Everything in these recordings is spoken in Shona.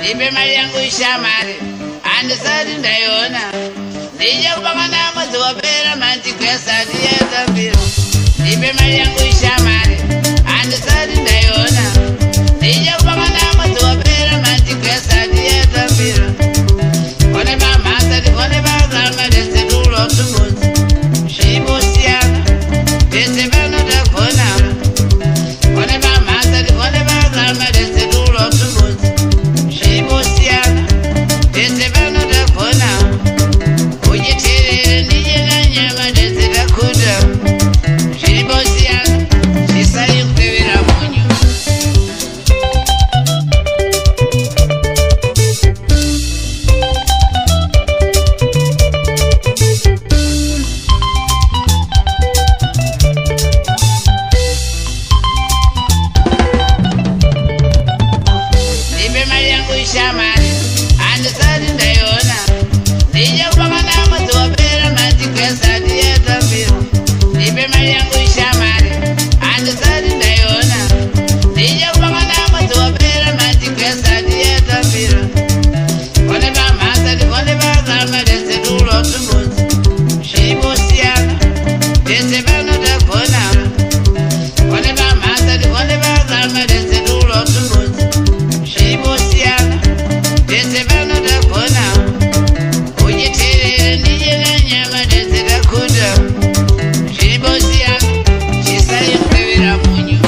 Nipe mali yangu ishamari andisati ndaiona nije kupangana mwezi wapera mantikwesa ndiyeta mbiro. Nipe mali yangu ishamari andisati ndaiona nije kupangana mwezi wapera mantikwesa ndiyeta mbiro. Kone pamhasa tikone pagama dese tulo tumbudzi zvibosiyana dese panotakona. Kone pamhasa tikone pagama dese tulo tumbudzi zvibosiyana dese panotakona. Uchiterere ndichena nyama dese takuda zvibosiyana zvisayikwevera munyu. Shamari andisati ndaiona nije kupangana mwezi wapera mantikwesa ndiyeta mbiro. Nipe mali yangu ishamari andisati ndaiona nije kupangana mwezi wapera mantikwesa ndiyeta mbiro. Kone pamhasa tikone pagama dese tulo tumbudzi zvibosiyana dese panotakona. Kone pamhasa tikone pagama dese tulo tumbudzi zvibosiyana dese panotakona. Uchiterere ndichena nyama dese takuda zvibosiyana zvisayikwevera munyu.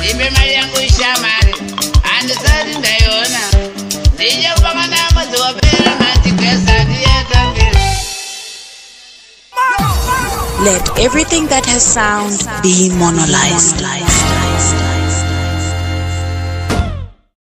Nipe mali yangu ishamari andisati ndaiona nije kupangana mwezi wapera mantikwesa ndiyeta mbiro. Let everything that has sound be monolized.